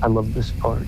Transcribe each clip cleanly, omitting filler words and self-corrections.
I love this part.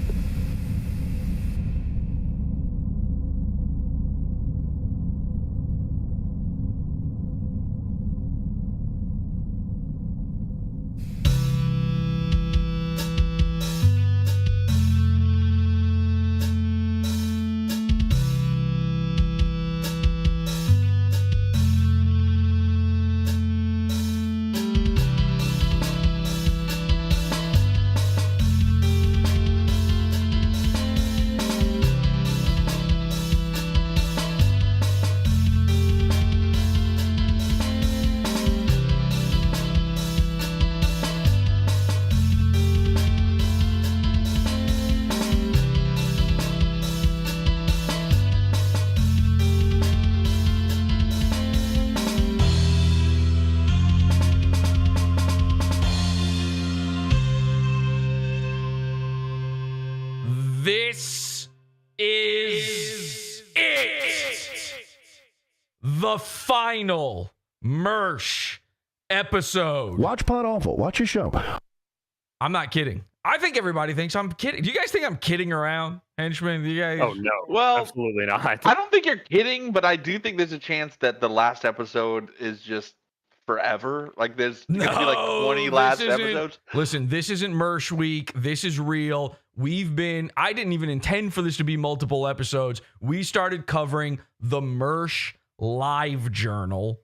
This is it. The final Mersh episode. Watch PODAWFUL. Watch your show. I'm not kidding. I think everybody thinks I'm kidding. Do you guys think I'm kidding around, henchmen? Do you guys? Oh, no. Well, absolutely not. I don't think you're kidding, but I do think there's a chance that the last episode is just forever. Like there's gonna be like 20 last episodes. Listen, this isn't Mersh week. This is real. I didn't even intend for this to be multiple episodes. We started covering the Mersh Livejournal.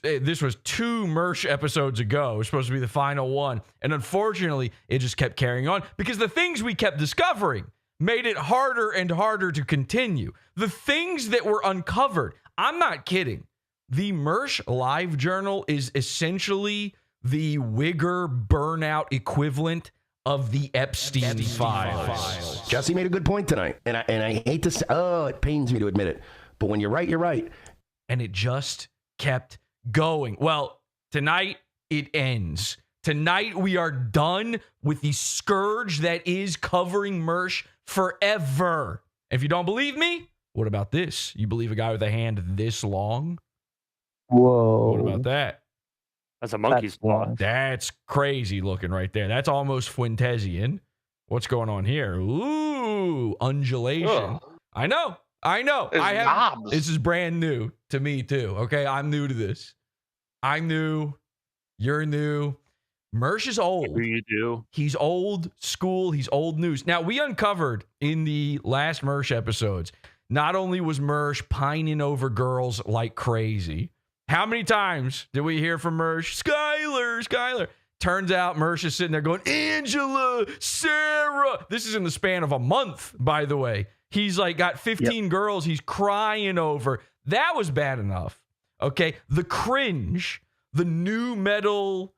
This was 2 Mersh episodes ago. It was supposed to be the final one. And unfortunately, it just kept carrying on because the things we kept discovering made it harder and harder to continue. The things that were uncovered, I'm not kidding. The Mersh Livejournal is essentially the wigger burnout equivalent of the Epstein files. Jesse made a good point tonight, and I hate to say, it pains me to admit it, but when you're right, you're right. And it just kept going. Well, tonight it ends. Tonight we are done with the scourge that is covering Mersh forever. If you don't believe me, what about this? You believe a guy with a hand this long? Whoa. What about that? That's a monkey's paw. That's crazy looking right there. That's almost Fuentesian. What's going on here? Ooh, undulation. Ugh. I know. There's knobs. This is brand new to me too. Okay, I'm new to this. I'm new. You're new. Mersh is old. What do you do? He's old school. He's old news. Now, we uncovered in the last Mersh episodes, not only was Mersh pining over girls like crazy. How many times did we hear from Mersh? Skylar. Turns out Mersh is sitting there going, Angela, Sarah. This is in the span of a month, by the way. He's like got 15 girls he's crying over. That was bad enough. Okay. The cringe, the new metal,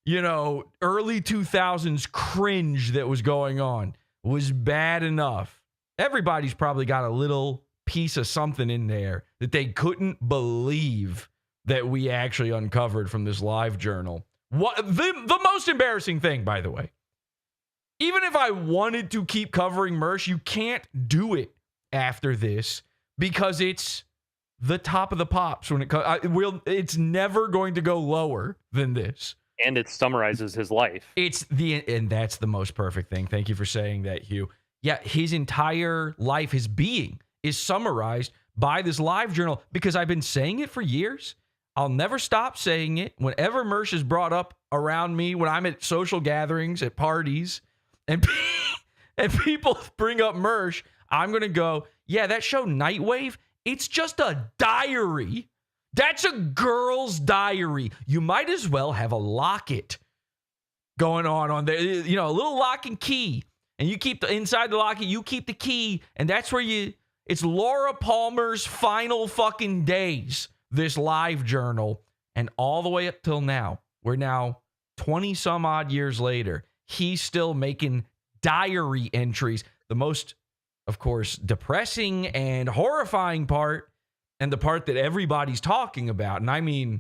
early 2000s cringe that was going on was bad enough. Everybody's probably got a little piece of something in there that they couldn't believe that we actually uncovered from this live journal. What the most embarrassing thing, by the way, even if I wanted to keep covering Mersh, you can't do it after this because it's the top of the pops when it comes. It's never going to go lower than this. And it summarizes his life. And that's the most perfect thing. Thank you for saying that, Hugh. Yeah, his entire life, his being is summarized by this live journal because I've been saying it for years. I'll never stop saying it. Whenever Mersh is brought up around me, when I'm at social gatherings, at parties, and people bring up Mersh, I'm going to go, yeah, that show Nightwave, it's just a diary. That's a girl's diary. You might as well have a locket going on there. A little lock and key. And you keep inside the locket, you keep the key. And that's where it's Laura Palmer's final fucking days. This live journal, and all the way up till now, we're now 20 some odd years later, he's still making diary entries. The most, of course, depressing and horrifying part, and the part that everybody's talking about, and I mean,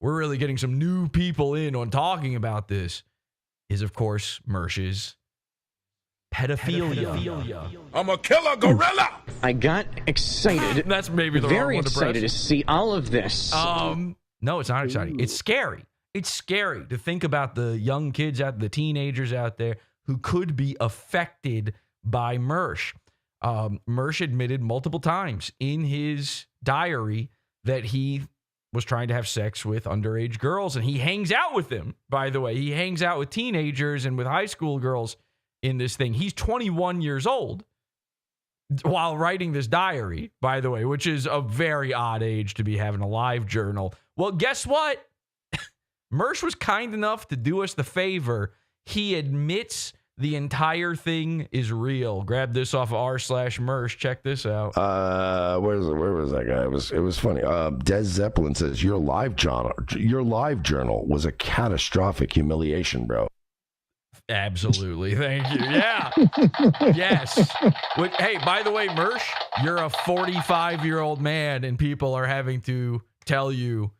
we're really getting some new people in on talking about this, is, of course, Mersh's pedophilia. I'm a killer gorilla. I got excited. That's maybe the wrong very one to excited to press. see all of this. No, it's not exciting. It's scary. It's scary to think about the young kids the teenagers out there who could be affected by Mersh. Mersh admitted multiple times in his diary that he was trying to have sex with underage girls, and he hangs out with them, by the way. He hangs out with teenagers and with high school girls in this thing. He's 21 years old while writing this diary, by the way, which is a very odd age to be having a live journal. Well, guess what? Mersh was kind enough to do us the favor. He admits the entire thing is real. Grab this off of r/Mersh. Check this out. Where was that guy? It was funny. Des Zeppelin says your live journal was a catastrophic humiliation, bro. Absolutely. Thank you. Yeah. Yes. Hey, by the way, Mersh, you're a 45-year-old man and people are having to tell you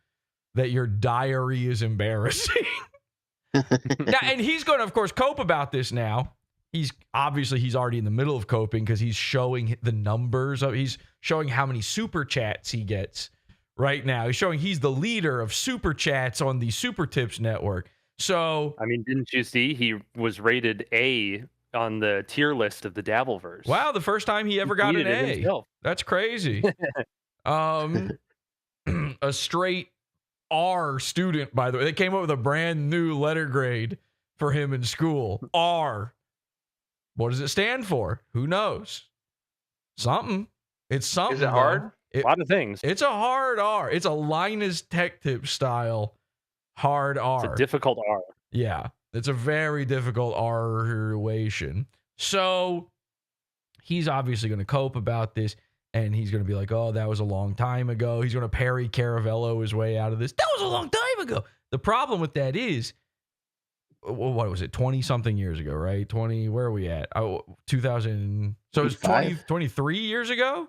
that your diary is embarrassing. Now, and he's going to, of course, cope about this now. He's already in the middle of coping because he's showing the numbers. He's showing how many super chats he gets right now. He's showing he's the leader of super chats on the Super Tips network. So, I mean, didn't you see he was rated A on the tier list of the Dabbleverse? wow, the first time he ever got an tweeted it A. himself. That's crazy. A straight R student, by the way. They came up with a brand new letter grade for him in school. R. What does it stand for? Who knows? Something. It's something. Is it hard? A lot of things. It's a hard R. It's a Linus Tech Tip style hard R. It's a difficult R. Yeah. It's a very difficult R-relation. So he's obviously going to cope about this. And he's going to be like, oh, that was a long time ago. He's going to Perry Caravello his way out of this. That was a long time ago. The problem with that is, what was it? 20-something years ago, right? 20, where are we at? 2000. So it's 23 years ago,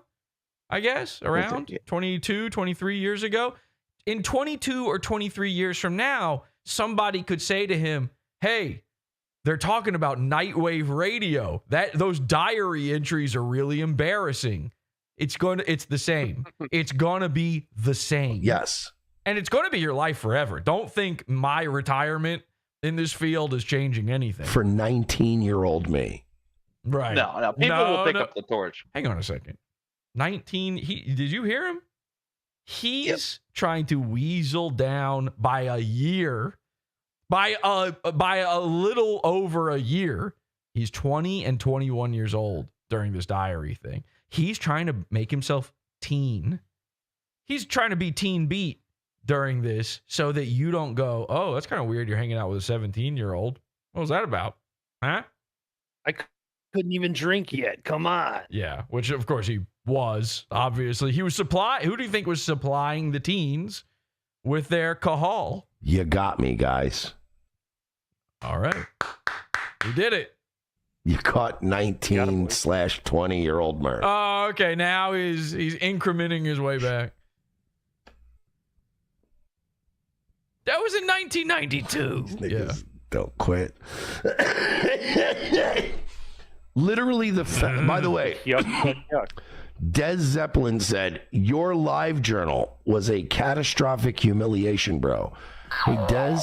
I guess, around 22, 23 years ago. In 22 or 23 years from now, somebody could say to him, hey, they're talking about Nightwave radio. Those diary entries are really embarrassing. It's the same. It's going to be the same. Yes. And it's going to be your life forever. Don't think my retirement in this field is changing anything. For 19-year-old me. Right. No. People will pick up the torch. Hang on a second. 19. Did you hear him? He's trying to weasel down by a year, by a little over a year. He's 20 and 21 years old during this diary thing. He's trying to make himself teen. He's trying to be teen beat during this so that you don't go, oh, that's kind of weird. You're hanging out with a 17-year-old. What was that about? Huh? I couldn't even drink yet. Come on. Yeah, which of course he was, obviously. He was who do you think was supplying the teens with their cajal? You got me, guys. All right. We did it. You caught 19/20-year-old Mersh. Oh, okay. Now he's incrementing his way back. That was in 1992. These niggas don't quit. Literally by the way, Yuck. Des Zeppelin said, your live journal was a catastrophic humiliation, bro. Hey, Des,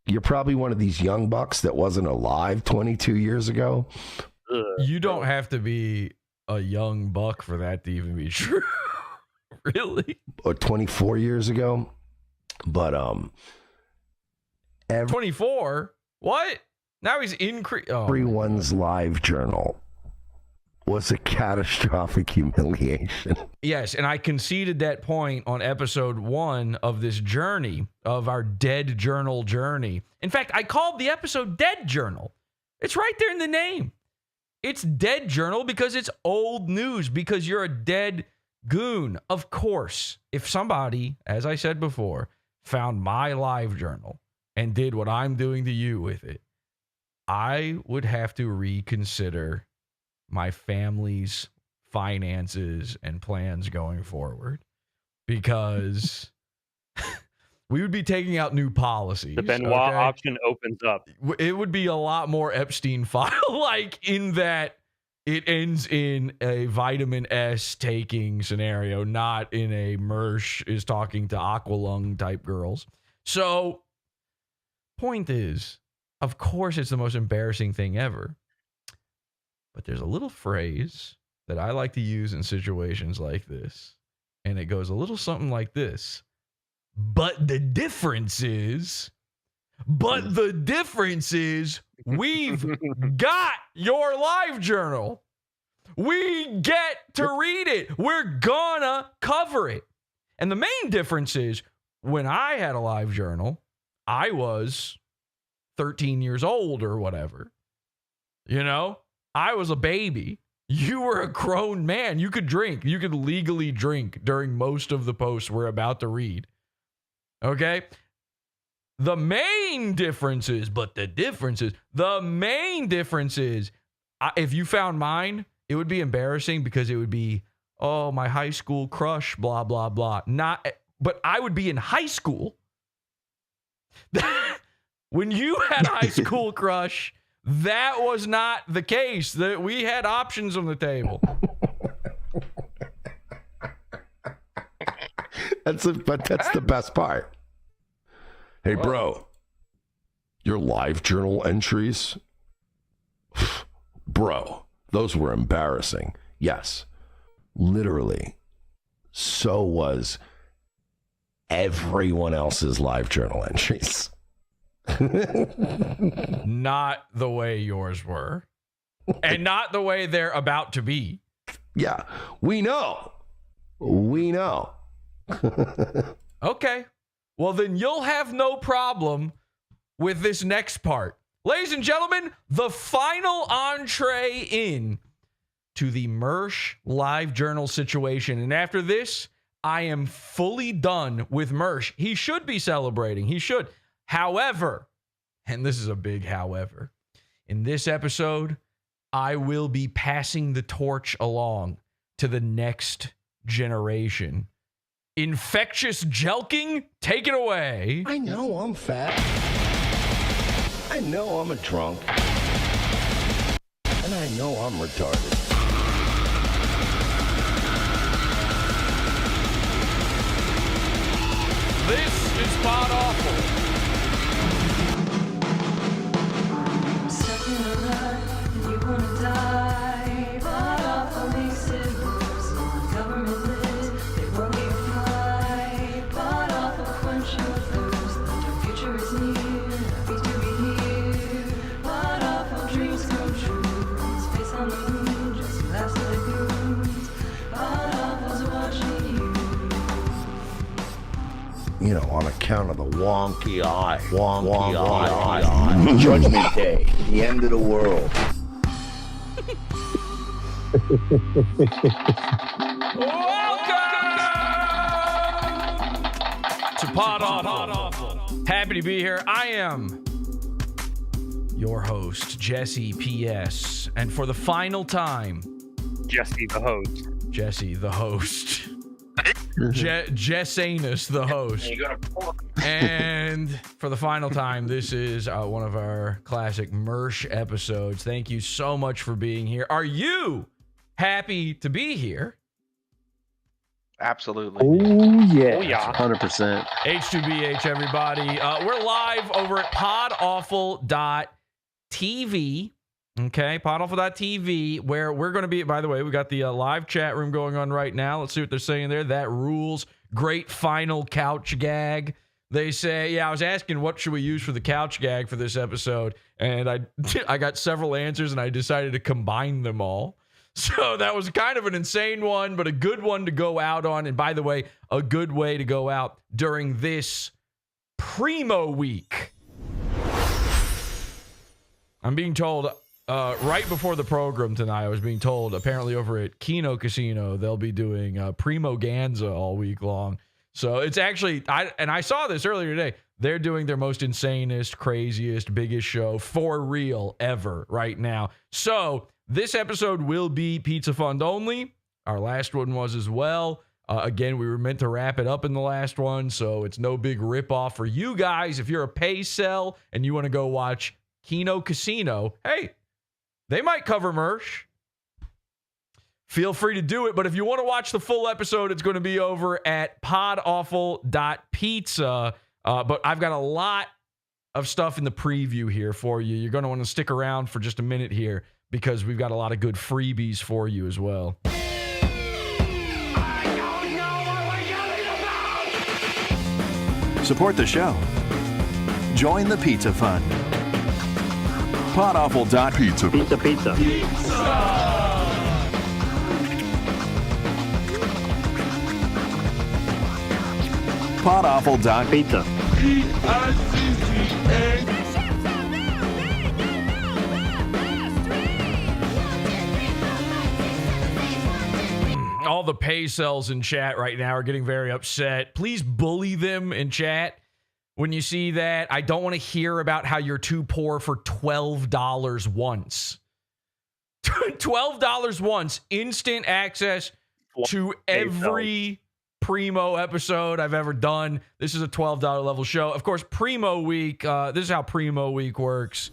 you're probably one of these young bucks that wasn't alive 22 years ago. You don't have to be a young buck for that to even be true. Really? Or 24 years ago. But 24? What? Now he's everyone's live journal was a catastrophic humiliation. Yes, and I conceded that point on episode 1 of this journey, of our Dead Journal journey. In fact, I called the episode Dead Journal. It's right there in the name. It's Dead Journal because it's old news, because you're a dead goon. Of course, if somebody, as I said before, found my live journal and did what I'm doing to you with it, I would have to reconsider my family's finances and plans going forward, because we would be taking out new policies. The Benoit option opens up. It would be a lot more Epstein file, like in that it ends in a vitamin S taking scenario, not in a Mersh is talking to Aqualung type girls. So point is, Of course, it's the most embarrassing thing ever. But there's a little phrase that I like to use in situations like this. And it goes a little something like this. But the difference is, we've got your live journal. We get to read it. We're gonna cover it. And the main difference is when I had a live journal, I was 13 years old or whatever. You know, I was a baby. You were a grown man. You could drink. You could legally drink during most of the posts we're about to read. Okay? The main difference is, if you found mine, it would be embarrassing because it would be, oh, my high school crush, blah, blah, blah. But I would be in high school. When you had a high school crush, that was not the case. That we had options on the table. But that's the best part. Hey, bro, your live journal entries, bro, those were embarrassing. Yes, literally. So was everyone else's live journal entries. Not the way yours were. And not the way they're about to be. Yeah, we know. We know. Okay. Well, then you'll have no problem with this next part. Ladies and gentlemen, the final entree in to the Mersh live journal situation. And after this, I am fully done with Mersh. He should be celebrating. He should. However, and this is a big however, in this episode, I will be passing the torch along to the next generation. Infectious jelking, take it away. I know I'm fat. I know I'm a drunk. And I know I'm retarded. This is PODAWFUL. You know, on account of the wonky eye. Wonky eye. Judgment Day, the end of the world. Welcome to PODAWFUL. Happy to be here. I am your host, Jesse P.S. And for the final time, Jesse the host. Jesse the host. Jessanus the host. And for the final time, this is one of our classic Mersh episodes. Thank you so much for being here. Are you happy to be here? Absolutely. Oh, yeah. Oh, yeah. 100%. H2BH, everybody. We're live over at podawful.tv. Okay, podawful.tv, where we're going to be. By the way, we got the live chat room going on right now. Let's see what they're saying there. That rules. Great final couch gag. They say, yeah, I was asking what should we use for the couch gag for this episode, and I got several answers, and I decided to combine them all. So that was kind of an insane one, but a good one to go out on. And by the way, a good way to go out during this primo week. I'm being told right before the program tonight, I was being told apparently over at Kino Casino, they'll be doing Primo Ganza all week long. So it's actually, I saw this earlier today. They're doing their most insanest, craziest, biggest show for real ever right now. So this episode will be Pizza Fund only. Our last one was as well. Again, we were meant to wrap it up in the last one, so it's no big ripoff for you guys. If you're a pay cell and you want to go watch Kino Casino, hey, they might cover Mersh. Feel free to do it, but if you want to watch the full episode, it's going to be over at podawful.pizza. But I've got a lot of stuff in the preview here for you. You're going to want to stick around for just a minute here because we've got a lot of good freebies for you as well. Support the show. Join the Pizza Fund. PodAwful.pizza. Pizza. PodAwful.pizza. All the pay cells in chat right now are getting very upset. Please bully them in chat when you see that. I don't want to hear about how you're too poor for $12 once. $12 once. Instant access to every Primo episode I've ever done. This is a $12 level show. Of course, Primo Week. This is how Primo Week works.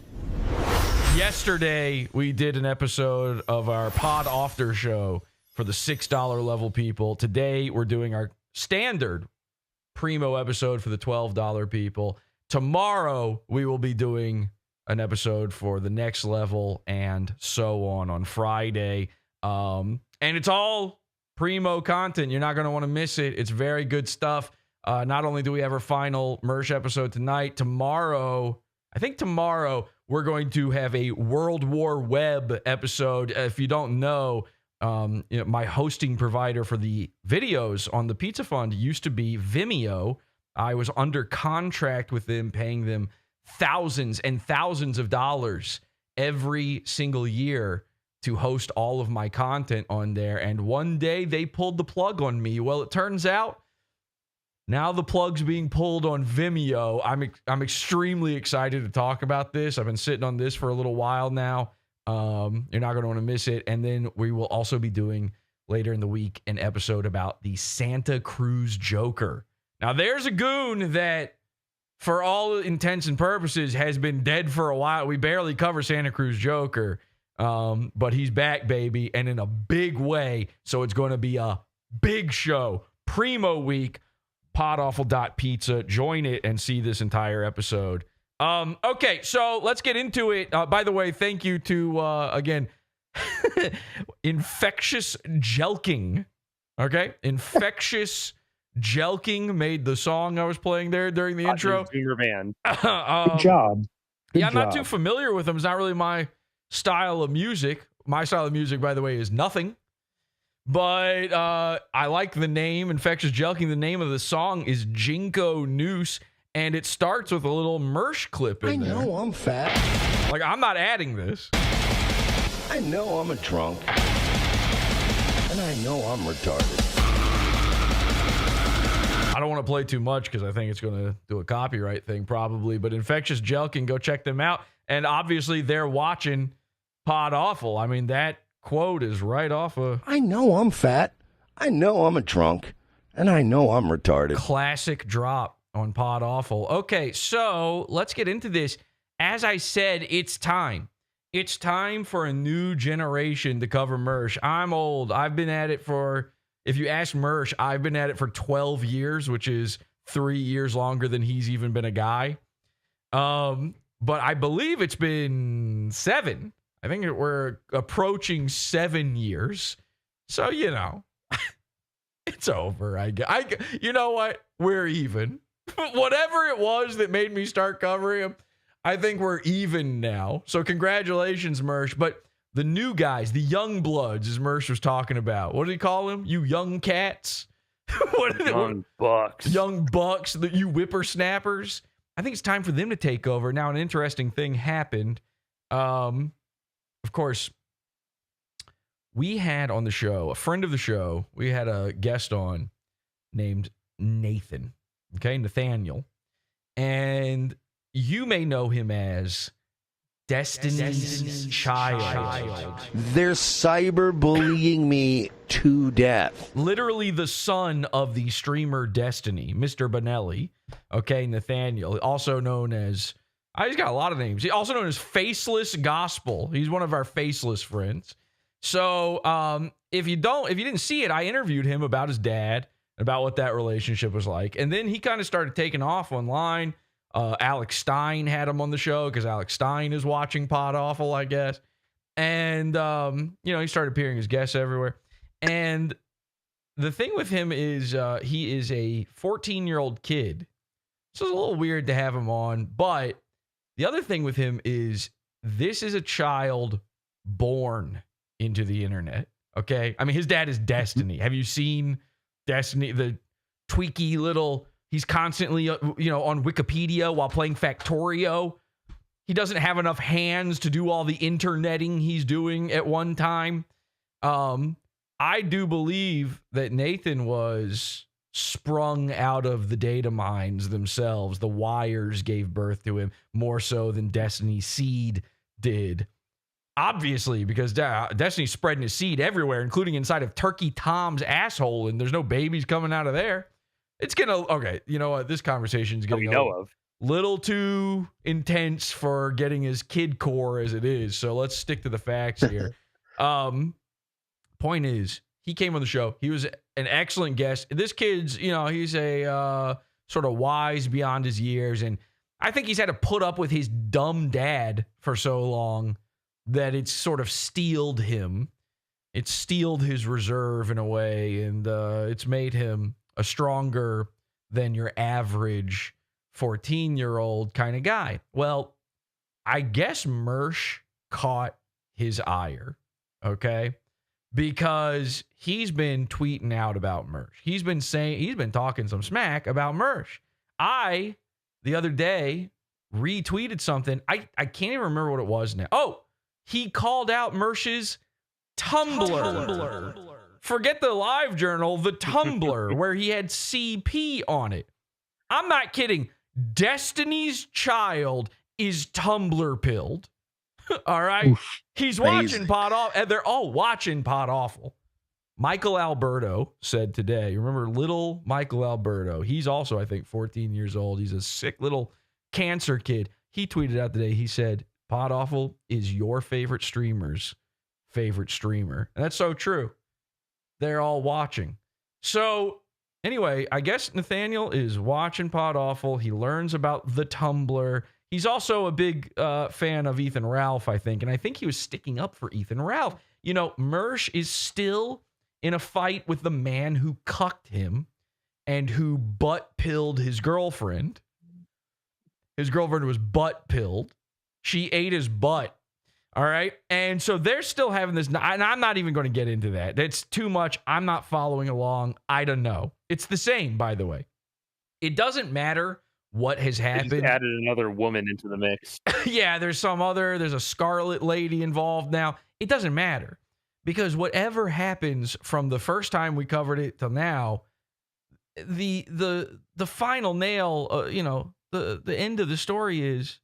Yesterday, we did an episode of our Pod After show for the $6 level people. Today, we're doing our standard Primo episode for the $12 people. Tomorrow, we will be doing an episode for the next level and so on Friday. And it's all Primo content. You're not going to want to miss it. It's very good stuff. Not only do we have our final Mersh episode tonight, tomorrow, we're going to have a World War Web episode. If you don't know, my hosting provider for the videos on the Pizza Fund used to be Vimeo. I was under contract with them, paying them thousands and thousands of dollars every single year to host all of my content on there. And one day they pulled the plug on me. Well, it turns out now the plug's being pulled on Vimeo. I'm extremely excited to talk about this. I've been sitting on this for a little while now. You're not going to want to miss it. And then we will also be doing later in the week an episode about the Santa Cruz Joker. Now, there's a goon that, for all intents and purposes, has been dead for a while. We barely cover Santa Cruz Joker, but he's back, baby, and in a big way. So it's going to be a big show. Primo Week, PodAwful.pizza. Join it and see this entire episode. Okay, so let's get into it. By the way, thank you to, again, Infectious Jelking. Okay? Infectious Jelking made the song I was playing there during the intro. Junior band. Good job. Good I'm not job. too familiar with them. It's not really my style of music. My style of music, by the way, is nothing. But I like the name, Infectious Jelking. The name of the song is Jinko Noose, and it starts with a little Mersh clip in there. I know I'm fat. Like, I'm not adding this. I know I'm a drunk. And I know I'm retarded. I don't want to play too much because I think it's going to do a copyright thing probably. But Infectious Jelking, go check them out. And obviously, they're watching Pod Awful. I mean, that quote is right off a I know I'm fat. I know I'm a drunk. And I know I'm retarded. classic drop on Pod Awful. Okay, so let's get into this. As I said, it's time. It's time for a new generation to cover Mersh. I'm old. I've been at it for, if you ask Mersh, I've been at it for 12 years, which is 3 years longer than he's even been a guy. But I believe it's been 7. I think we're approaching 7 years. So, you know, it's over. You know what? We're even. Whatever it was that made me start covering him, I think we're even now. So congratulations, Mersh. But the new guys, the young bloods, as Mersh was talking about, what did he call them? You young cats? Young bucks. Young bucks, you whippersnappers. I think it's time for them to take over. Now, an interesting thing happened. Of course, we had on the show, a friend of the show, we had a guest on named Nathan. Okay, Nathaniel. And you may know him as Destiny's Child. They're cyberbullying me to death. Literally the son of the streamer Destiny, Mr. Bonnell. Okay, Nathaniel, also known as, he's got a lot of names. He's also known as Faceless Gospel. He's one of our faceless friends. So if you didn't see it, I interviewed him about his dad, about what that relationship was like. And then he kind of started taking off online, Alex Stein had him on the show because Alex Stein is watching Pod Awful, I guess. And, he started appearing as guests everywhere. And the thing with him is he is a 14-year-old kid. So it's a little weird to have him on. But the other thing with him is this is a child born into the internet. Okay? I mean, his dad is Destiny. Have you seen Destiny? The tweaky little... He's constantly, on Wikipedia while playing Factorio. He doesn't have enough hands to do all the interneting he's doing at one time. I do believe that Nathan was sprung out of the data mines themselves. The wires gave birth to him more so than Destiny's seed did. Obviously, because Destiny's spreading his seed everywhere, including inside of Turkey Tom's asshole, and there's no babies coming out of there. It's okay. You know what? This conversation's getting a little too intense for getting as kid core as it is. So let's stick to the facts here. Point is, he came on the show. He was an excellent guest. This kid's, he's a sort of wise beyond his years, and I think he's had to put up with his dumb dad for so long that it's sort of steeled him. It's steeled his reserve in a way, and it's made him a stronger than your average 14-year-old kind of guy. Well, I guess Mersh caught his ire, okay? Because he's been tweeting out about Mersh. He's been talking some smack about Mersh. I, the other day, retweeted something. I can't even remember what it was now. Oh, he called out Mersh's Tumblr. Forget the live journal, the Tumblr, where he had CP on it. I'm not kidding. Destiny's child is Tumblr pilled. All right? Oof, He's crazy. watching Pod Awful, and they're all watching Pod Awful. Michael Alberto said today, remember little Michael Alberto? He's also, I think, 14 years old. He's a sick little cancer kid. He tweeted out today, he said, Pod Awful is your favorite streamer's favorite streamer. And that's so true. They're all watching. So anyway, I guess Nathaniel is watching Pod Awful. He learns about the Tumblr. He's also a big fan of Ethan Ralph, I think. And I think he was sticking up for Ethan Ralph. Mersh is still in a fight with the man who cucked him and who butt-pilled his girlfriend. His girlfriend was butt-pilled. She ate his butt. All right. And so they're still having this. And I'm not even going to get into that. That's too much. I'm not following along. I don't know. It's the same, by the way. It doesn't matter what has happened. They just added another woman into the mix. Yeah, there's a Scarlet lady involved now. It doesn't matter because whatever happens from the first time we covered it till now, the final nail, the end of the story is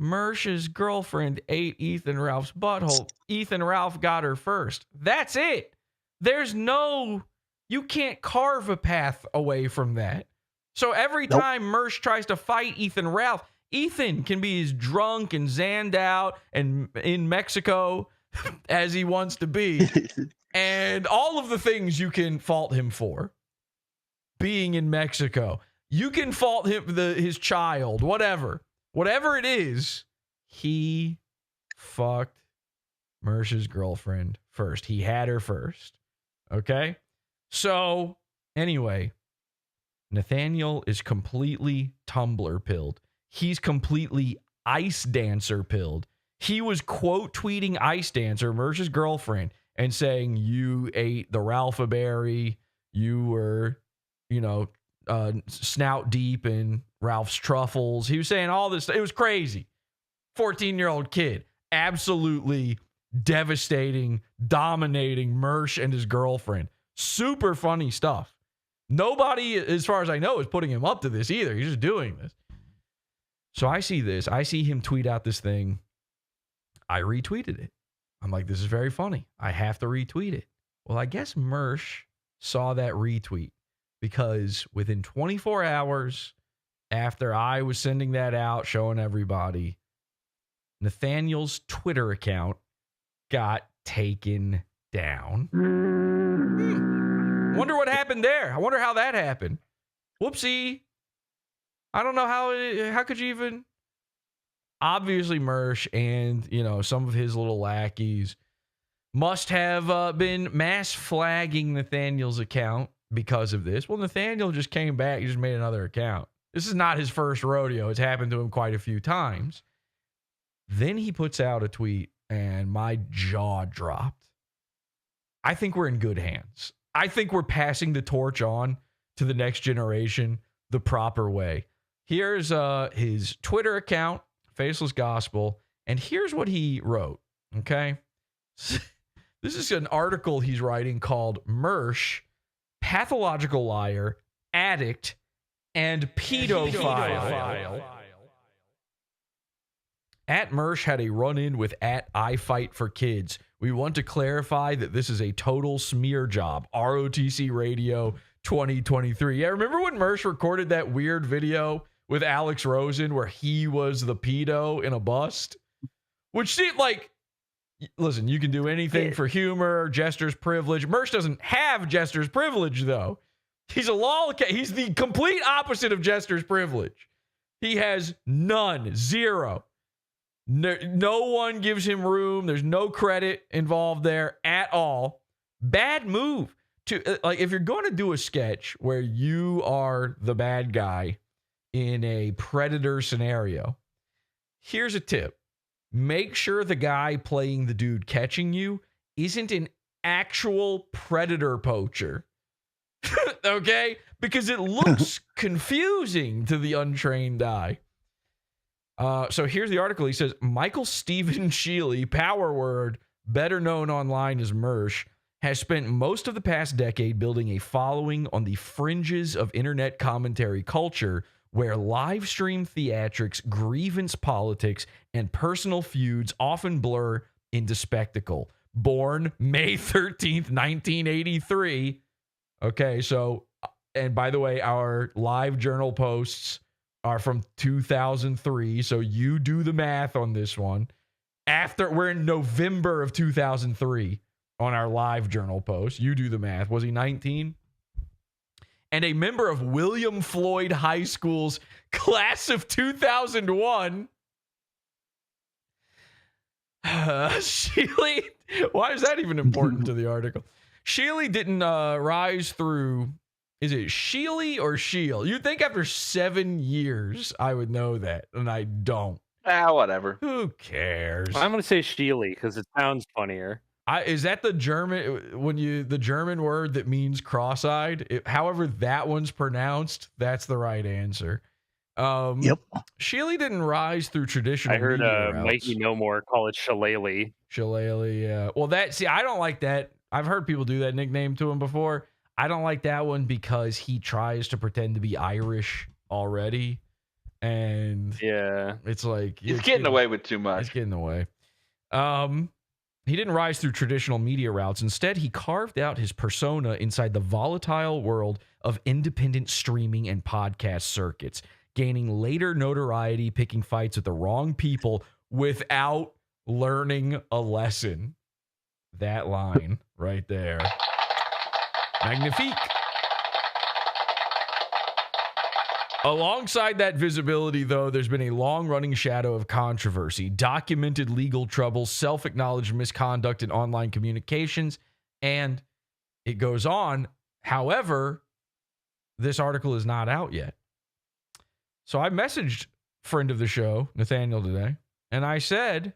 Mersh's girlfriend ate Ethan Ralph's butthole. Ethan Ralph got her first. That's it. You can't carve a path away from that. So every time Mersh tries to fight Ethan Ralph, Ethan can be as drunk and zanned out and in Mexico as he wants to be. And all of the things you can fault him for. Being in Mexico. You can fault him, his child, whatever. Whatever it is, he fucked Mersh's girlfriend first. He had her first. Okay? So, anyway, Nathaniel is completely Tumblr pilled. He's completely Ice Dancer pilled. He was quote tweeting Ice Dancer, Mersh's girlfriend, and saying, you ate the Ralphaberry. You were, snout deep in Ralph's truffles. He was saying all this. It was crazy. 14-year-old kid. Absolutely devastating, dominating Mersh and his girlfriend. Super funny stuff. Nobody, as far as I know, is putting him up to this either. He's just doing this. So I see this. I see him tweet out this thing. I retweeted it. I'm like, this is very funny. I have to retweet it. Well, I guess Mersh saw that retweet because within 24 hours after I was sending that out, showing everybody, Nathaniel's Twitter account got taken down. Wonder what happened there. I wonder how that happened. Whoopsie. I don't know how could you even. Obviously, Mersh and some of his little lackeys must have been mass flagging Nathaniel's account because of this. Well, Nathaniel just came back. He just made another account. This is not his first rodeo. It's happened to him quite a few times. Then he puts out a tweet, and my jaw dropped. I think we're in good hands. I think we're passing the torch on to the next generation the proper way. Here's his Twitter account, Faceless Gospel, and here's what he wrote, okay? This is an article he's writing called Mersh, Pathological Liar, Addict, and Pedophile. At Mersh had a run-in with at I Fight for Kids. We want to clarify that this is a total smear job. ROTC Radio 2023. Yeah, remember when Mersh recorded that weird video with Alex Rosen where he was the pedo in a bust? Which seemed like, listen, you can do anything for humor, jester's privilege. Mersh doesn't have jester's privilege, though. He's a lolcat. He's the complete opposite of jester's privilege. He has none, zero. No one gives him room. There's no credit involved there at all. Bad move. If you're going to do a sketch where you are the bad guy in a predator scenario, here's a tip. Make sure the guy playing the dude catching you isn't an actual predator poacher. Okay? Because it looks confusing to the untrained eye. So here's the article. He says, Michael Stephen Sheely, power word, better known online as Mersh, has spent most of the past decade building a following on the fringes of internet commentary culture where live stream theatrics, grievance politics, and personal feuds often blur into spectacle. Born May 13th, 1983. Okay, so, and by the way, our live journal posts are from 2003, so you do the math on this one. We're in November of 2003 on our live journal post. You do the math. Was he 19? And a member of William Floyd High School's class of 2001. Sheely, why is that even important to the article? Sheely didn't rise through. Is it Sheely or Sheel? You'd think after 7 years I would know that, and I don't. Whatever. Who cares? I'm gonna say Sheely because it sounds funnier. Is that the German the German word that means cross-eyed? However that one's pronounced, that's the right answer. Yep. Sheely didn't rise through traditional. I heard media routes. Mikey No More call it Shillelagh. Shillelagh, yeah. Well, I don't like that. I've heard people do that nickname to him before. I don't like that one because he tries to pretend to be Irish already. And yeah, it's like he's getting away with too much. He's getting away. He didn't rise through traditional media routes. Instead, he carved out his persona inside the volatile world of independent streaming and podcast circuits, gaining later notoriety, picking fights with the wrong people without learning a lesson. That line right there. Magnifique. Alongside that visibility, though, there's been a long-running shadow of controversy, documented legal troubles, self-acknowledged misconduct in online communications, and it goes on. However, this article is not out yet. So I messaged friend of the show, Nathaniel, today, and I said,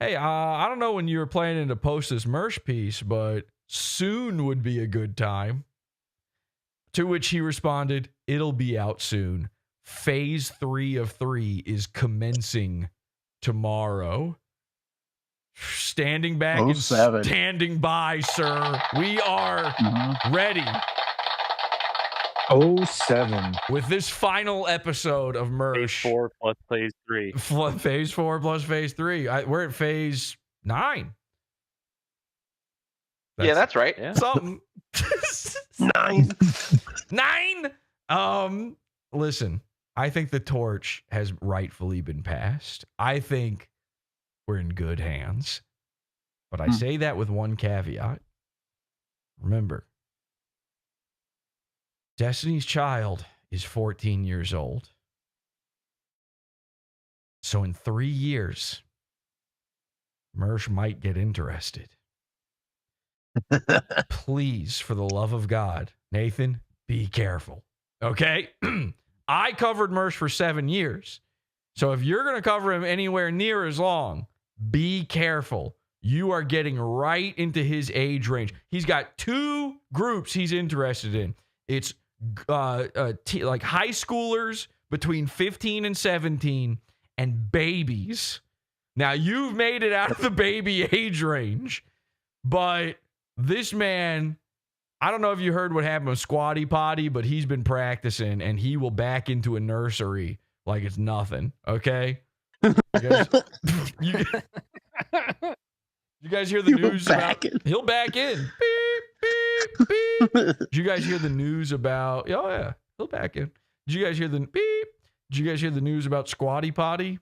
hey, I don't know when you were planning to post this Mersh piece, but soon would be a good time. To which he responded, it'll be out soon. Phase 3 of 3 is commencing tomorrow. Standing back and standing by, sir. We are ready. 07. With this final episode of Mersh. Phase 4 plus phase 3. Phase 4 plus phase 3. We're at phase 9. That's right. Yeah. Something. 9. 9. Listen, I think the torch has rightfully been passed. I think we're in good hands. But I say that with one caveat. Remember, Destiny's Child is 14 years old. So in 3 years, Mersh might get interested. Please, for the love of God, Nathan, be careful. Okay? I covered Mersh for 7 years. So if you're going to cover him anywhere near as long, be careful. You are getting right into his age range. He's got 2 groups he's interested in. It's like high schoolers between 15 and 17 and babies. Now, you've made it out of the baby age range, but this man, I don't know if you heard what happened with Squatty Potty, but he's been practicing and he will back into a nursery like it's nothing. Okay? You guys hear the news about he'll back in? Beep, beep, beep. Did you guys hear the news about? Oh yeah, he'll back in. Did you guys hear the beep? Did you guys hear the news about Squatty Potty?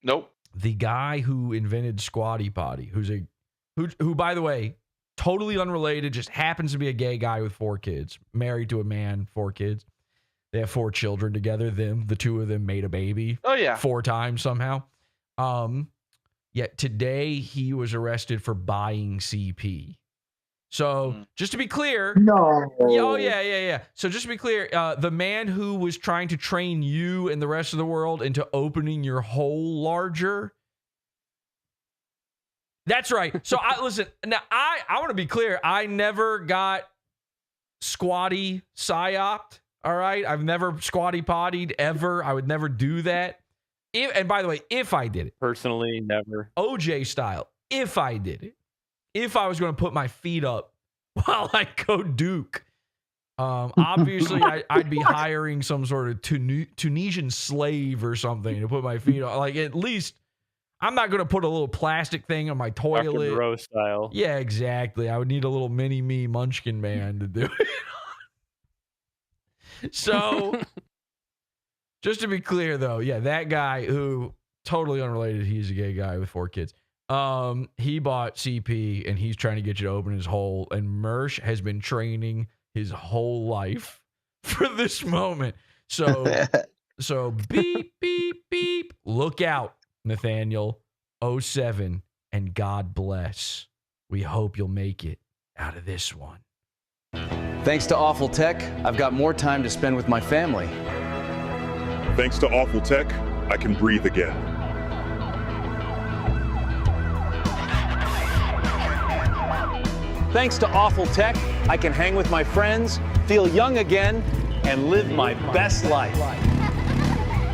Nope. The guy who invented Squatty Potty, who by the way, totally unrelated, just happens to be a gay guy with 4 kids, married to a man, 4 kids. They have 4 children together. The 2 of them made a baby. Oh yeah. 4 times somehow. Yet today he was arrested for buying CP. So just to be clear, No. oh yeah. So just to be clear, the man who was trying to train you and the rest of the world into opening your hole larger. That's right. So listen. Now I want to be clear. I never got squatty psyoped. All right, I've never squatty pottied ever. I would never do that. And by the way, if I did it, Personally, never. OJ style, if I did it, if I was going to put my feet up while I go Duke, obviously I'd be hiring some sort of Tunisian slave or something to put my feet up. Like, at least I'm not going to put a little plastic thing on my Dr. toilet. Moreau style. Yeah, exactly. I would need a little mini-me munchkin man to do it. So, just to be clear, though, yeah, that guy who, totally unrelated, he's a gay guy with 4 kids. He bought CP, and he's trying to get you to open his hole, and Mersh has been training his whole life for this moment. So beep, beep, beep. Look out, Nathaniel. 07, and God bless. We hope you'll make it out of this one. Thanks to Awful Tech, I've got more time to spend with my family. Thanks to Awful Tech, I can breathe again. Thanks to Awful Tech, I can hang with my friends, feel young again, and live my best life.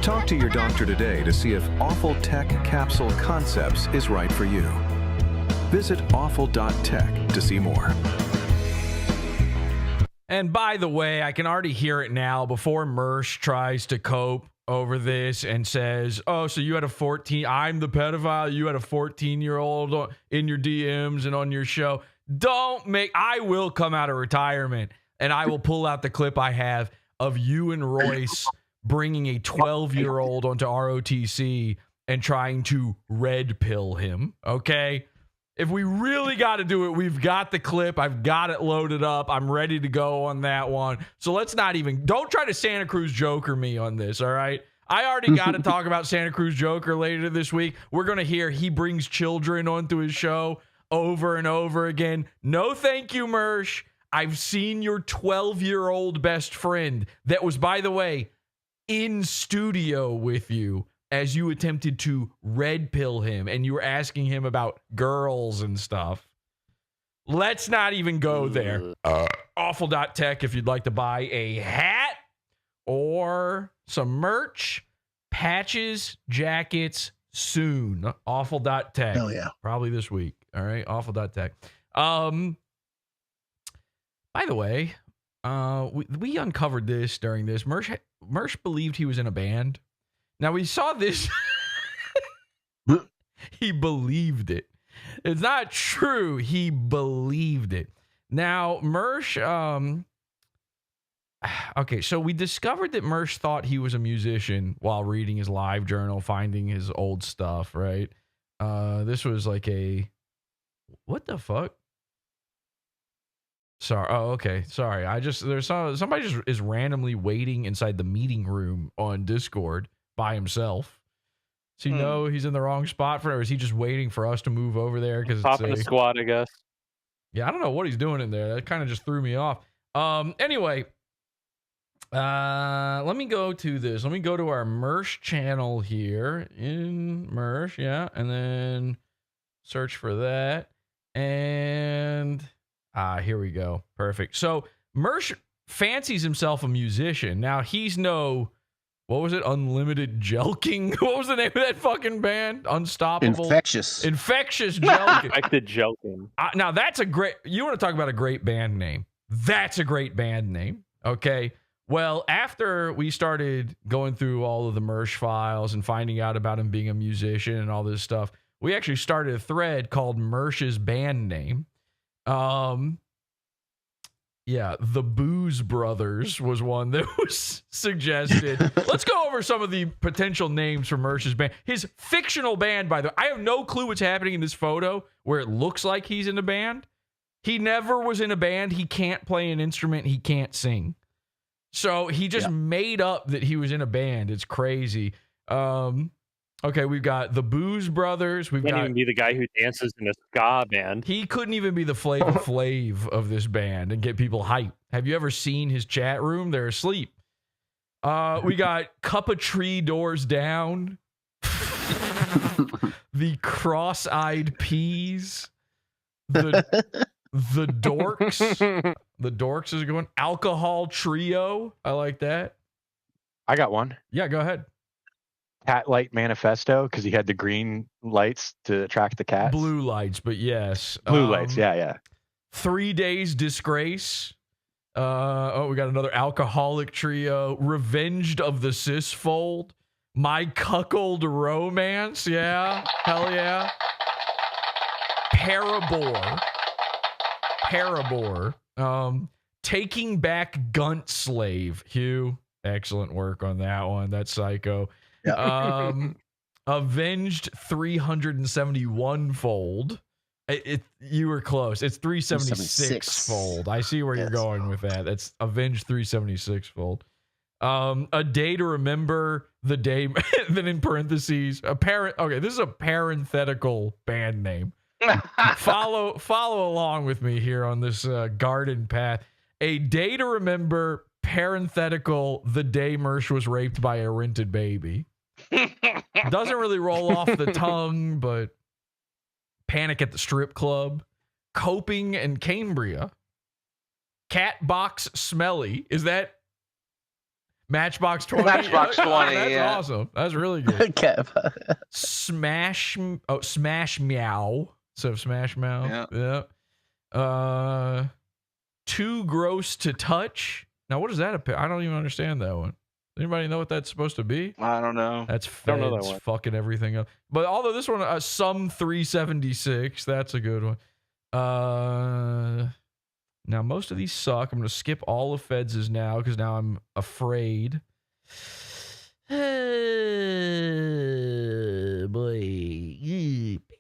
Talk to your doctor today to see if Awful Tech Capsule Concepts is right for you. Visit awful.tech to see more. And by the way, I can already hear it now before Mersh tries to cope over this and says, oh, so you had a 14, I'm the pedophile, you had a 14-year-old in your DMs and on your show. I will come out of retirement and I will pull out the clip I have of you and Royce bringing a 12-year-old onto ROTC and trying to red pill him, okay? If we really got to do it, we've got the clip. I've got it loaded up. I'm ready to go on that one. So don't try to Santa Cruz Joker me on this, all right? I already got to talk about Santa Cruz Joker later this week. We're going to hear he brings children onto his show over and over again. No thank you, Mersh. I've seen your 12-year-old best friend that was, by the way, in studio with you as you attempted to red pill him and you were asking him about girls and stuff. Let's not even go there. Awful.tech if you'd like to buy a hat or some merch, patches, jackets soon. Awful.tech. Hell yeah. Probably this week. All right. Awful.tech. By the way, we uncovered this during this. Mersh believed he was in a band. Now, we saw this. He believed it. It's not true. He believed it. Now, Mersh, okay, so we discovered that Mersh thought he was a musician while reading his live journal, finding his old stuff, right? This was like what the fuck? Sorry. Oh, okay. Sorry. Somebody just is randomly waiting inside the meeting room on Discord by himself. So you know he's in the wrong spot for it, or is he just waiting for us to move over there? Because Top in the squad, I guess. Yeah, I don't know what he's doing in there. That kind of just threw me off. Anyway, let me go to this. Let me go to our Mersh channel here in Mersh, yeah, and then search for that. And here we go. Perfect. So Mersh fancies himself a musician. Now he's no, what was it? Unlimited Jelking? What was the name of that fucking band? Unstoppable. Infectious Jelking. Infected Jelking. Now that's a great, you want to talk about a great band name. That's a great band name. Okay. Well, after we started going through all of the Mersh files and finding out about him being a musician and all this stuff, we actually started a thread called Mersh's band name. Yeah, the Booze Brothers was one that was suggested. Let's go over some of the potential names for Mersh's band. His fictional band, by the way, I have no clue what's happening in this photo where it looks like he's in a band. He never was in a band. He can't play an instrument. He can't sing. So he just made up that he was in a band. It's crazy. Okay, we've got the Booze Brothers. He can't even be the guy who dances in a ska band. He couldn't even be the Flavor Flav of this band and get people hyped. Have you ever seen his chat room? They're asleep. We got Cup of Tree Doors Down. The Cross-Eyed Peas. The Dorks. The Dorks is a good one. Alcohol Trio. I like that. I got one. Yeah, go ahead. Cat Light Manifesto, because he had the green lights to attract the cats. Blue lights, but yes. Blue lights, yeah. 3 Days Disgrace. We got another Alcoholic Trio. Revenged of the Sisfold. My Cuckold Romance. Yeah. Hell yeah. Parabor. Taking Back Gunt Slave. Hugh, excellent work on that one. That's psycho. Yeah. Avenged 371 fold. You were close. It's 376 fold. I see where you're going with that. That's Avenged 376 fold. A Day to Remember, the day. Then in parentheses, okay, this is a parenthetical band name. Follow along with me here on this garden path. A Day to Remember, parenthetical, the day Mersh was raped by a rented baby. Doesn't really roll off the tongue, but Panic at the Strip Club, Coping and Cambria, Catbox Smelly. Is that Matchbox 20? Matchbox 20, that's awesome. That's really good. Smash Meow. So Smash Mouth. Yeah. Too Gross to Touch. Now, what is that? I don't even understand that one. Anybody know what that's supposed to be? I don't know. That's Feds fucking everything up. But although this one, Some 376, that's a good one. Now, most of these suck. I'm going to skip all of Feds' now because now I'm afraid. Boy.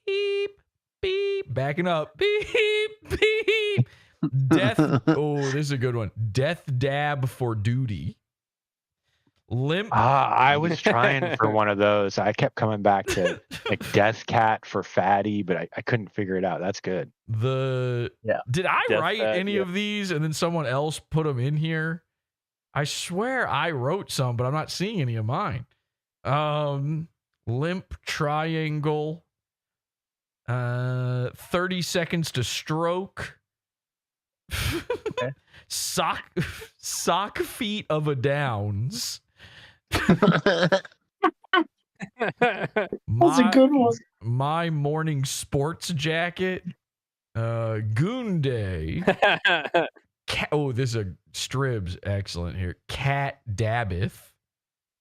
Beep, beep. Backing up. Beep, beep. Death. Oh, this is a good one. Death Dab for Duty. Limp. I was trying for one of those. I kept coming back to like Death Cat for Fatty, but I couldn't figure it out. That's good. Did I write any of these and then someone else put them in here? I swear I wrote some, but I'm not seeing any of mine. Limp Triangle. 30 Seconds to Stroke. Okay. Sock Feet of a Downs. That's a good one. My Morning Sports Jacket. Goon Day. This is a Stribs. Excellent here. Cat Dabbeth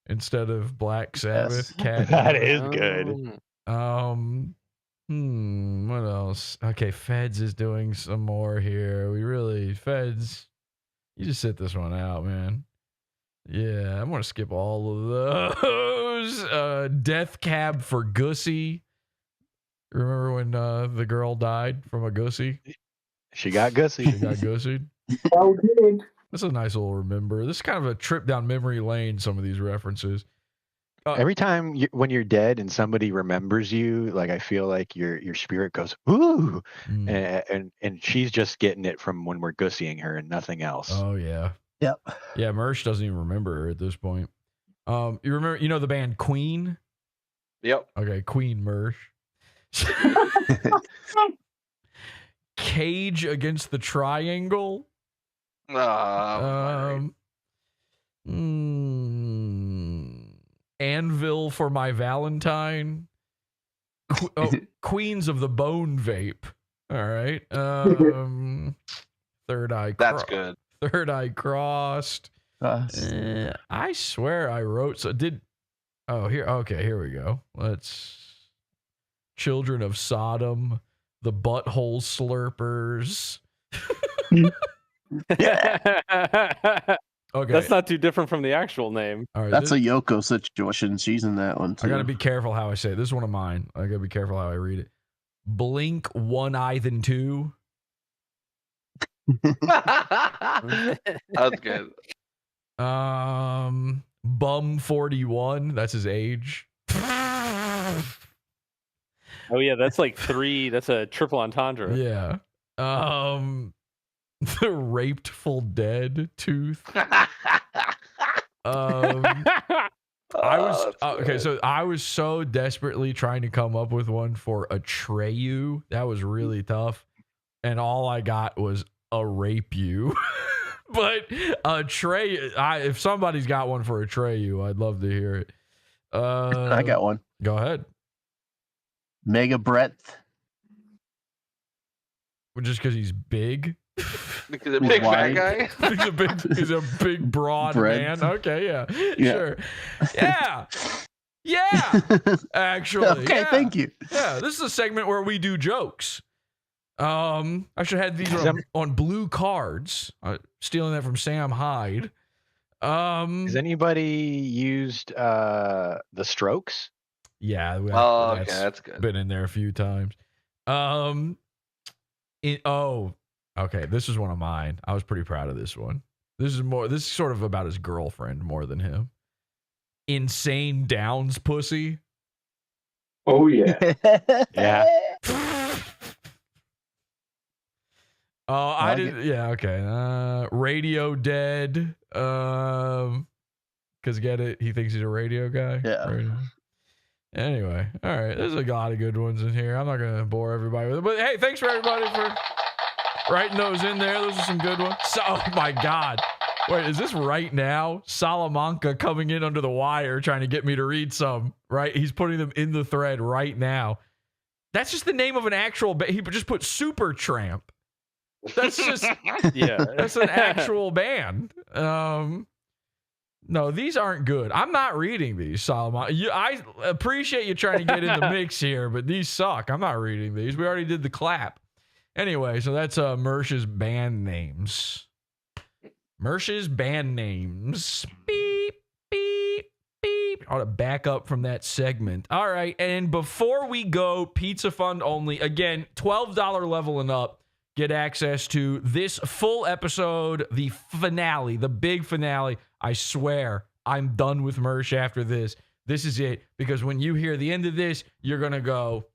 instead of Black Sabbath. Yes. Cat That is good. What else? Okay, Feds is doing some more here. Feds, you just sit this one out, man. Yeah, I'm gonna skip all of those. Death Cab for Gussie. Remember when the girl died from a Gussie? She got gussy. She got gussied. Oh, good. That's a nice little remember. This is kind of a trip down memory lane, some of these references. Every time when you're dead and somebody remembers you, like I feel like your spirit goes, ooh, and she's just getting it from when we're gussying her and nothing else. Oh, yeah. Yep. Yeah, Mersh doesn't even remember her at this point. You remember, you know the band Queen? Yep. Okay, Queen Mersh. Cage Against the Triangle. Anvil for My Valentine. Queens of the Bone Vape. All right. Third Eye. That's good. Third Eye Crossed. I swear I wrote here. Okay, here we go. Children of Sodom, the Butthole Slurpers. Okay, that's not too different from the actual name. All right, That's a Yoko situation. She's in that one too. I gotta be careful how I say it. This is one of mine. I gotta be careful how I read it. Blink One-Eyed and Two. That's good. Bum 41. That's his age. Oh yeah, that's like 3. That's a triple entendre. Yeah. The Raped Full Dead Tooth. I was so desperately trying to come up with one for Atreyu. That was really tough. And all I got was a rape you. But Atreyu, if somebody's got one for Atreyu, I'd love to hear it. I got one. Go ahead. Mega breadth. Just because he's big? Because a big fat guy. he's a big broad man. Okay, yeah. Sure. Yeah. Actually. Okay, thank you. Yeah, this is a segment where we do jokes. I should have had these on blue cards. Stealing that from Sam Hyde. Has anybody used the Strokes? Yeah. That's good. Been in there a few times. Okay, this is one of mine. I was pretty proud of this one. This is sort of about his girlfriend more than him. Insane Downs pussy. Oh yeah. Yeah. Yeah, okay. Radio Dead. Because get it? He thinks he's a radio guy. Yeah. Radio. Anyway, all right. There's a lot of good ones in here. I'm not going to bore everybody with it. But hey, thanks for everybody for writing those in there. Those are some good ones. Oh my God. Wait, is this right now? Salamanca coming in under the wire trying to get me to read some, right? He's putting them in the thread right now. That's just the name of an actual he just put Super Tramp. That's just that's an actual band. No, these aren't good. I'm not reading these, Solomon. I appreciate you trying to get in the mix here, but these suck. I'm not reading these. We already did the clap. Anyway, so that's Mersh's band names. Mersh's band names. Beep, beep, beep. I ought to back up from that segment. All right, and before we go, Pizza Fund only. Again, $12 level and up. Get access to this full episode, the finale, the big finale. I swear, I'm done with Mersh after this. This is it. Because when you hear the end of this, you're going to go,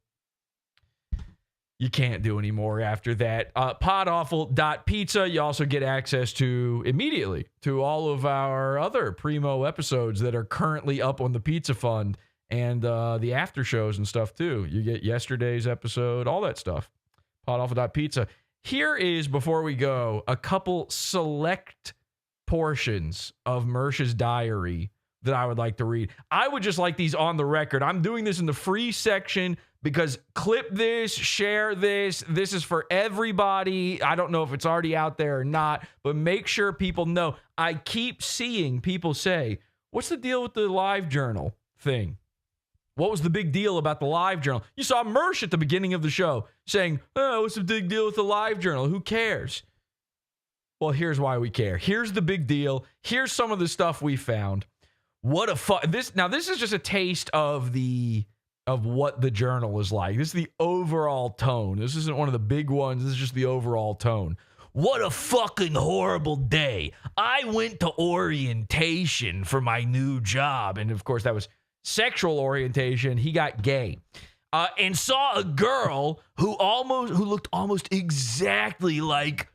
you can't do any more after that. PODAWFUL.pizza. You also get access to, immediately, to all of our other primo episodes that are currently up on the Pizza Fund and the after shows and stuff, too. You get yesterday's episode, all that stuff. PODAWFUL.pizza. Here is, before we go, a couple select portions of Mersh's diary that I would like to read. I would just like these on the record. I'm doing this in the free section because clip this, share this. This is for everybody. I don't know if it's already out there or not, but make sure people know. I keep seeing people say, what's the deal with the Livejournal thing? What was the big deal about the Livejournal? You saw Mersh at the beginning of the show saying, oh, what's the big deal with the Livejournal? Who cares? Well, here's why we care. Here's the big deal. Here's some of the stuff we found. What a fun... This is just a taste of the of what the journal is like. This is the overall tone. This isn't one of the big ones. This is just the overall tone. What a fucking horrible day. I went to orientation for my new job. And of course, that was sexual orientation. He got gay. And saw a girl who looked almost exactly like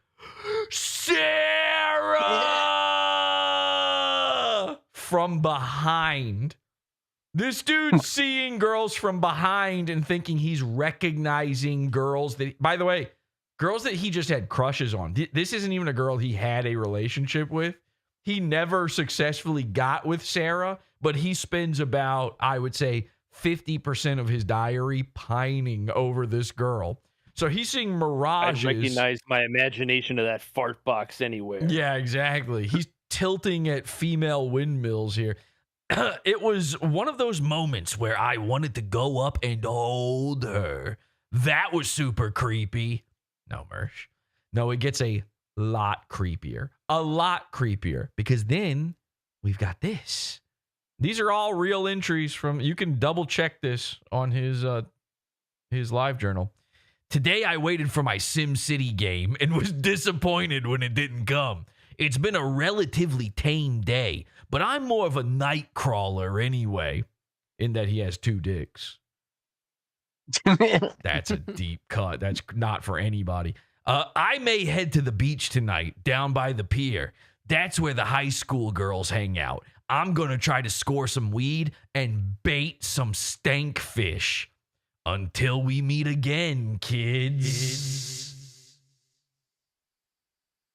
Sarah from behind. This dude's seeing girls from behind and thinking he's recognizing girls that, by the way, girls that he just had crushes on. This isn't even a girl he had a relationship with. He never successfully got with Sarah, but he spends about, I would say, 50% of his diary pining over this girl. So he's seeing mirages. I recognize my imagination of that fart box anywhere. Yeah, exactly. He's tilting at female windmills here. It was one of those moments where I wanted to go up and hold her. That was super creepy. No, Mersh. No, it gets a lot creepier. A lot creepier. Because then we've got this. These are all real entries from, you can double check this on his live journal. Today I waited for my SimCity game and was disappointed when it didn't come. It's been a relatively tame day, but I'm more of a night crawler anyway, in that he has 2 dicks. That's a deep cut. That's not for anybody. I may head to the beach tonight, down by the pier. That's where the high school girls hang out. I'm going to try to score some weed and bait some stank fish. Until we meet again, kids.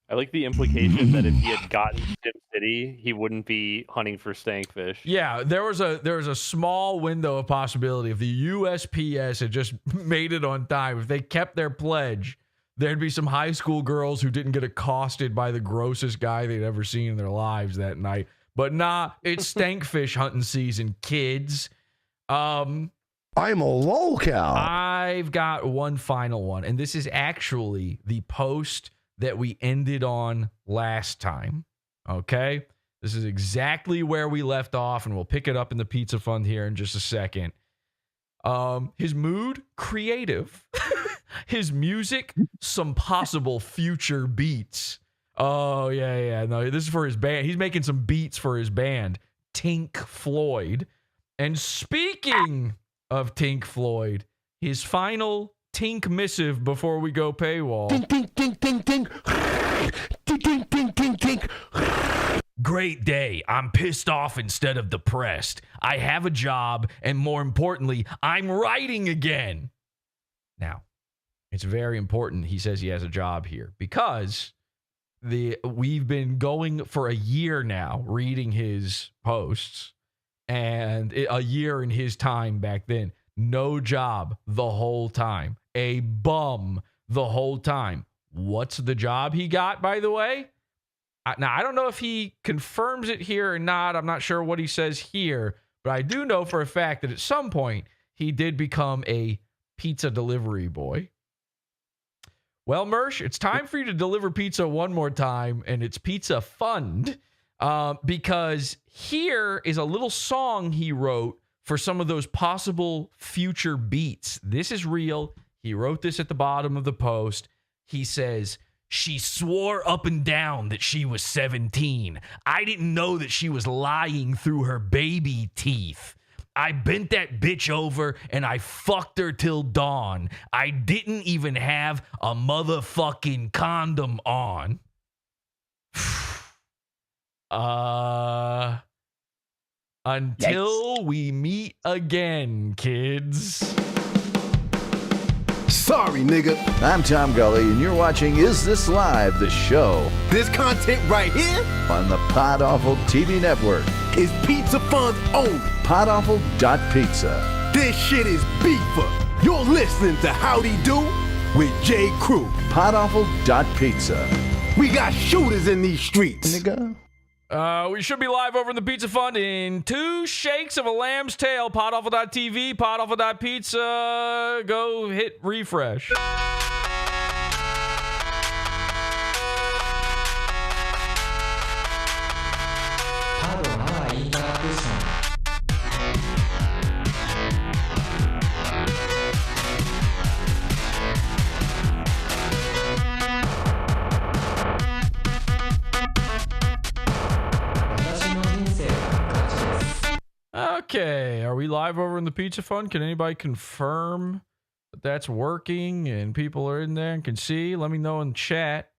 I like the implication that if he had gotten SimCity, he wouldn't be hunting for stankfish. Yeah, there was a small window of possibility if the USPS had just made it on time. If they kept their pledge, there'd be some high school girls who didn't get accosted by the grossest guy they'd ever seen in their lives that night. But nah, it's stankfish hunting season, kids. I'm a lolcow. I've got one final one, and this is actually the post that we ended on last time. Okay? This is exactly where we left off, and we'll pick it up in the Pizza Fund here in just a second. His mood, creative. His music, some possible future beats. Oh, yeah. No, this is for his band. He's making some beats for his band, Tink Floyd. And speaking of Tink Floyd, his final Tink missive before we go paywall. Tink, tink, tink, tink, tink. Tink, tink, tink, tink. Great day. I'm pissed off instead of depressed. I have a job, and more importantly, I'm writing again. Now, it's very important he says he has a job here, because we've been going for a year now reading his posts, and a year in his time back then. No job the whole time. A bum the whole time. What's the job he got, by the way? Now, I don't know if he confirms it here or not. I'm not sure what he says here, but I do know for a fact that at some point he did become a pizza delivery boy. Well, Mersh, it's time for you to deliver pizza one more time, and it's Pizza Fund, because here is a little song he wrote for some of those possible future beats. This is real. He wrote this at the bottom of the post. He says, "She swore up and down that she was 17. I didn't know that she was lying through her baby teeth. I bent that bitch over and I fucked her till dawn. I didn't even have a motherfucking condom on." Until we meet again, kids. Sorry, nigga. I'm Tom Gully, and you're watching Is This Live, the show. This content right here on the PodAWFUL TV network is Pizza Fund only. PodAWFUL.pizza. This shit is beefer. You're listening to Howdy Do with J. Crew. PodAWFUL.pizza. We got shooters in these streets. Nigga. We should be live over in the Pizza Fund in 2 shakes of a lamb's tail. PodAWFUL.tv, PodAWFUL.pizza. Go hit refresh. Okay, are we live over in the Pizza Fund? Can anybody confirm that that's working and people are in there and can see? Let me know in chat.